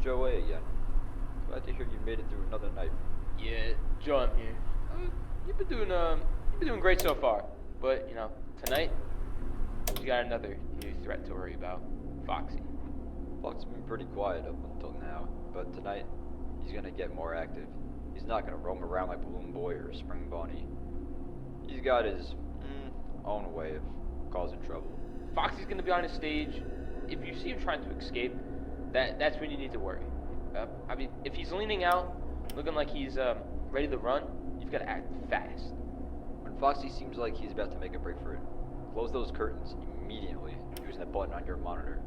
Joey again. Glad to hear you made it through another night. Yeah, Joe, I'm here. You've been doing great so far. But tonight you got another new threat to worry about, Foxy. Fox's been pretty quiet up until now, but tonight he's gonna get more active. He's not gonna roam around like Balloon Boy or Spring Bunny. He's got his own way of causing trouble. Foxy's gonna be on his stage. If you see him trying to escape, that's when you need to worry. If he's leaning out, looking like he's ready to run, you've got to act fast. When Foxy seems like he's about to make a break for it, close those curtains immediately using the button on your monitor.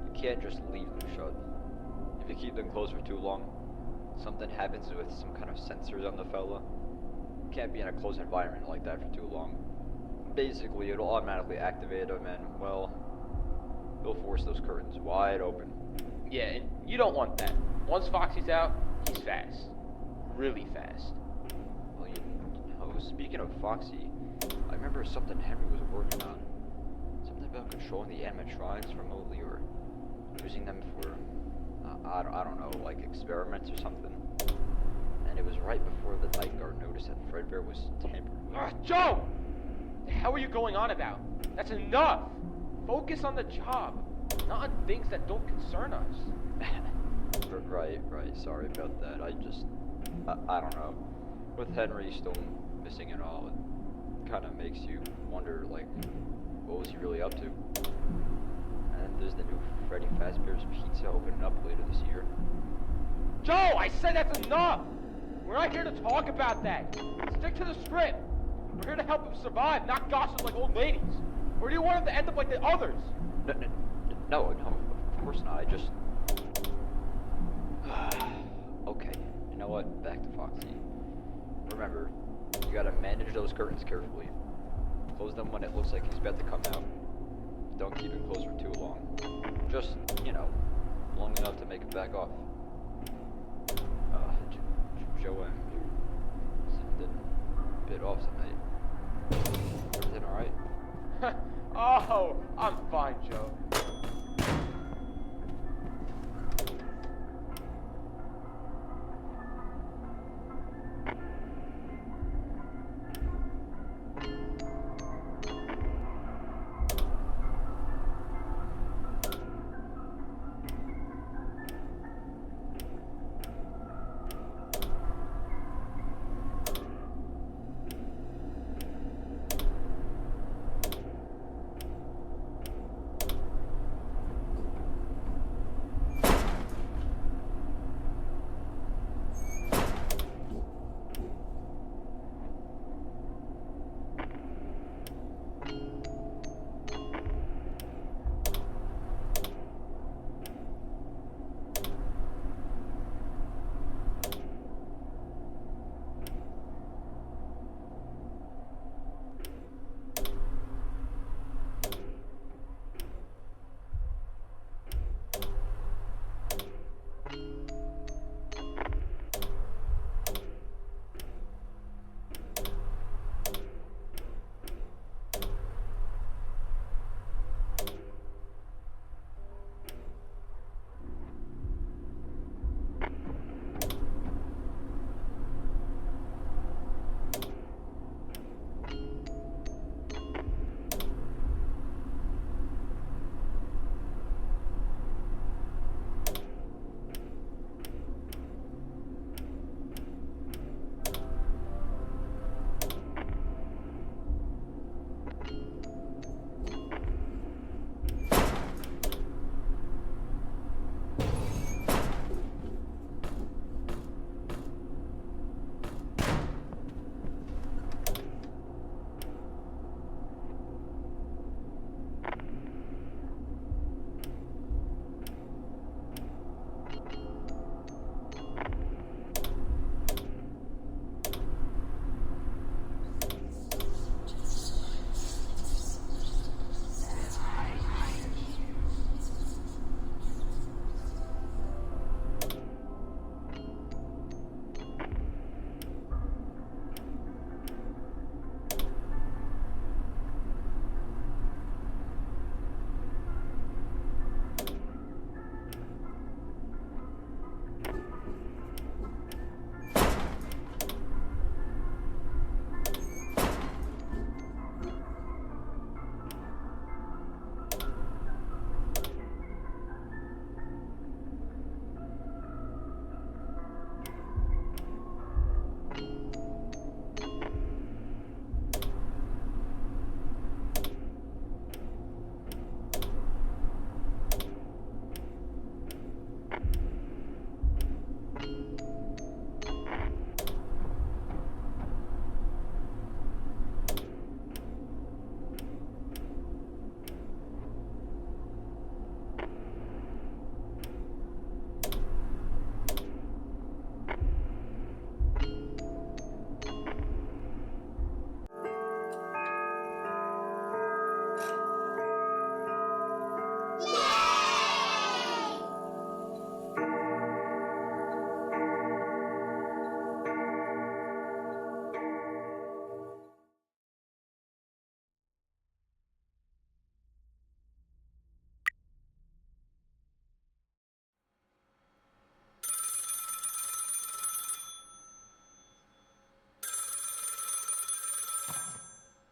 You can't just leave them shut. If you keep them closed for too long, something happens with some kind of sensors on the fella. You can't be in a closed environment like that for too long. Basically, it'll automatically activate them and, well, it'll force those curtains wide open. Yeah, and you don't want that. Once Foxy's out, he's fast. Really fast. Well, speaking of Foxy, I remember something Henry was working on. Something about controlling the animatronics remotely or using them for, I don't know, like experiments or something. And it was right before the night guard noticed that Fredbear was tampering. Joe! The hell are you going on about? That's enough! Focus on the job, not on things that don't concern us. Right, sorry about that. I don't know. With Henry still missing and all, it kind of makes you wonder, like, what was he really up to? And then there's the new Freddy Fazbear's Pizza opening up later this year. Joe, I said that's enough! We're not here to talk about that. Stick to the script. We're here to help him survive, not gossip like old ladies. Or do you want him to end up like the others? No, of course not. I just... Okay, you know what? Back to Foxy. Remember, you gotta manage those curtains carefully. Close them when it looks like he's about to come out. Don't keep him closed for too long. Just, long enough to make him back off. Joe, something a bit off tonight. Everything alright? Oh, I'm fine, Joe.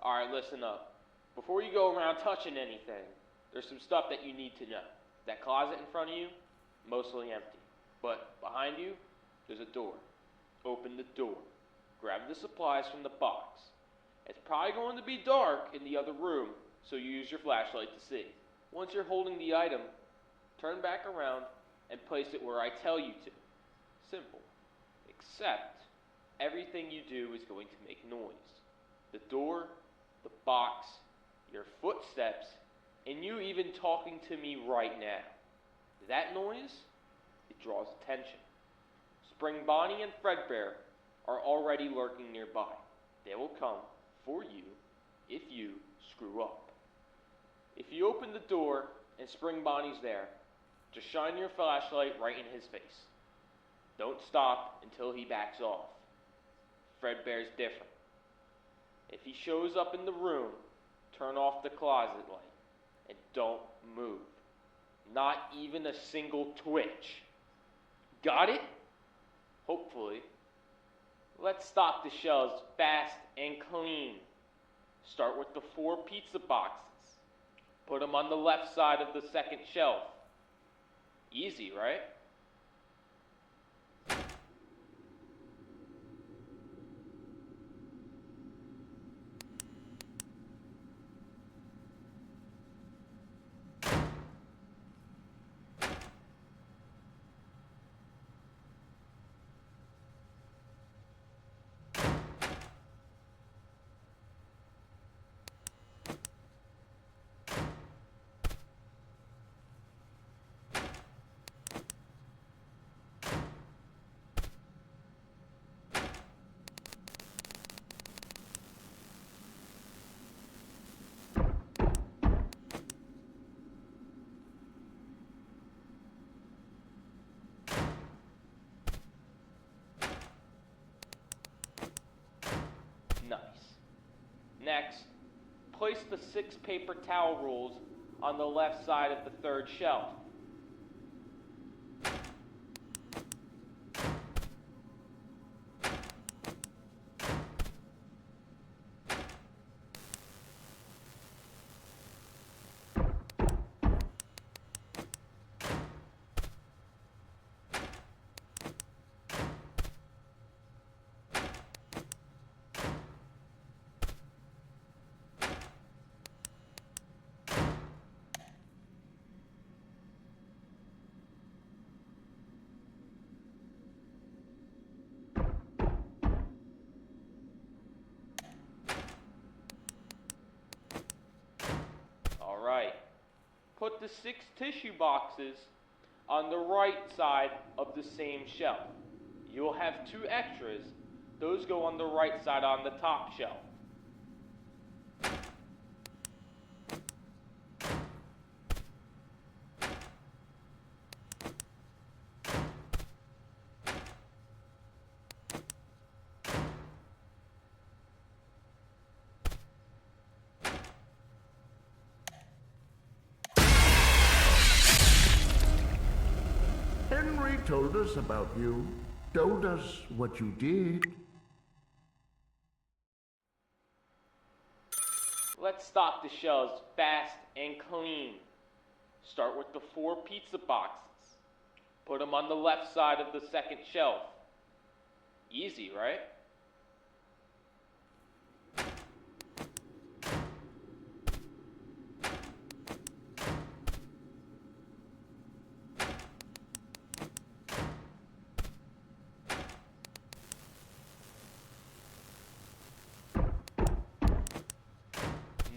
Alright, listen up. Before you go around touching anything, there's some stuff that you need to know. That closet in front of you, mostly empty. But behind you, there's a door. Open the door. Grab the supplies from the box. It's probably going to be dark in the other room, so you use your flashlight to see. Once you're holding the item, turn back around and place it where I tell you to. Simple. Except, everything you do is going to make noise. The door, the box, your footsteps, and you even talking to me right now. That noise, it draws attention. Spring Bonnie and Fredbear are already lurking nearby. They will come for you if you screw up. If you open the door and Spring Bonnie's there, just shine your flashlight right in his face. Don't stop until he backs off. Fredbear's different. If he shows up in the room, turn off the closet light and don't move. Not even a single twitch. Got it? Hopefully. Let's stock the shelves fast and clean. Start with the 4 pizza boxes. Put them on the left side of the second shelf. Easy, right? Nice. Next, place the 6 paper towel rolls on the left side of the third shelf. Alright. Put the 6 tissue boxes on the right side of the same shelf. You'll have 2 extras. Those go on the right side on the top shelf. Henry told us about you, told us what you did. Let's stock the shelves fast and clean. Start with the 4 pizza boxes. Put them on the left side of the second shelf. Easy, right?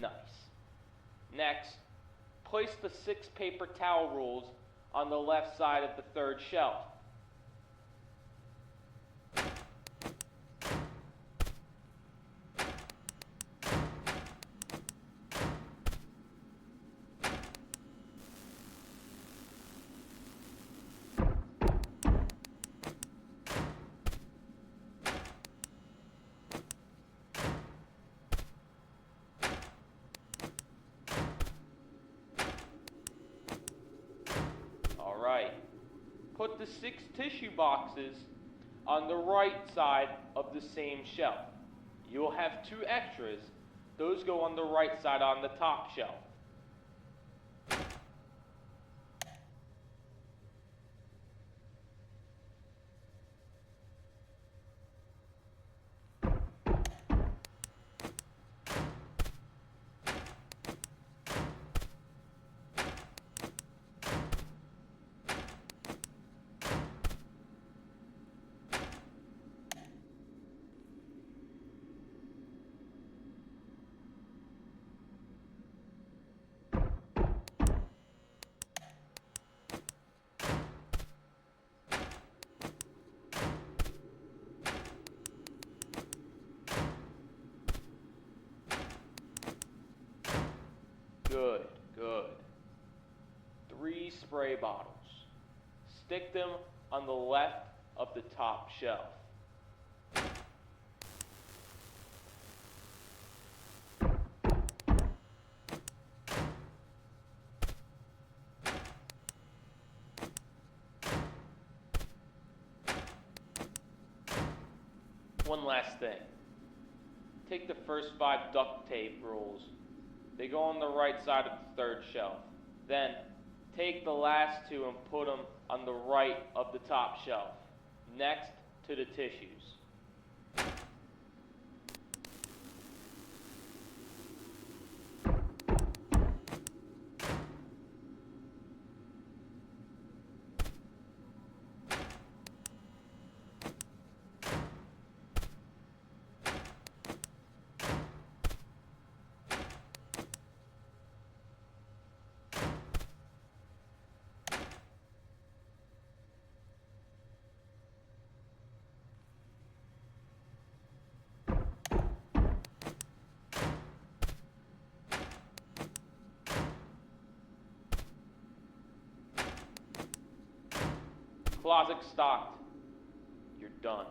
Nice. Next, place the 6 paper towel rolls on the left side of the third shelf. Alright. Put the 6 tissue boxes on the right side of the same shelf. You'll have 2 extras. Those go on the right side on the top shelf. Good, good. 3 spray bottles. Stick them on the left of the top shelf. One last thing. Take the first 5 duct tape rolls. They go on the right side of the third shelf. Then, take the last 2 and put them on the right of the top shelf, next to the tissues. Closet stocked. You're done.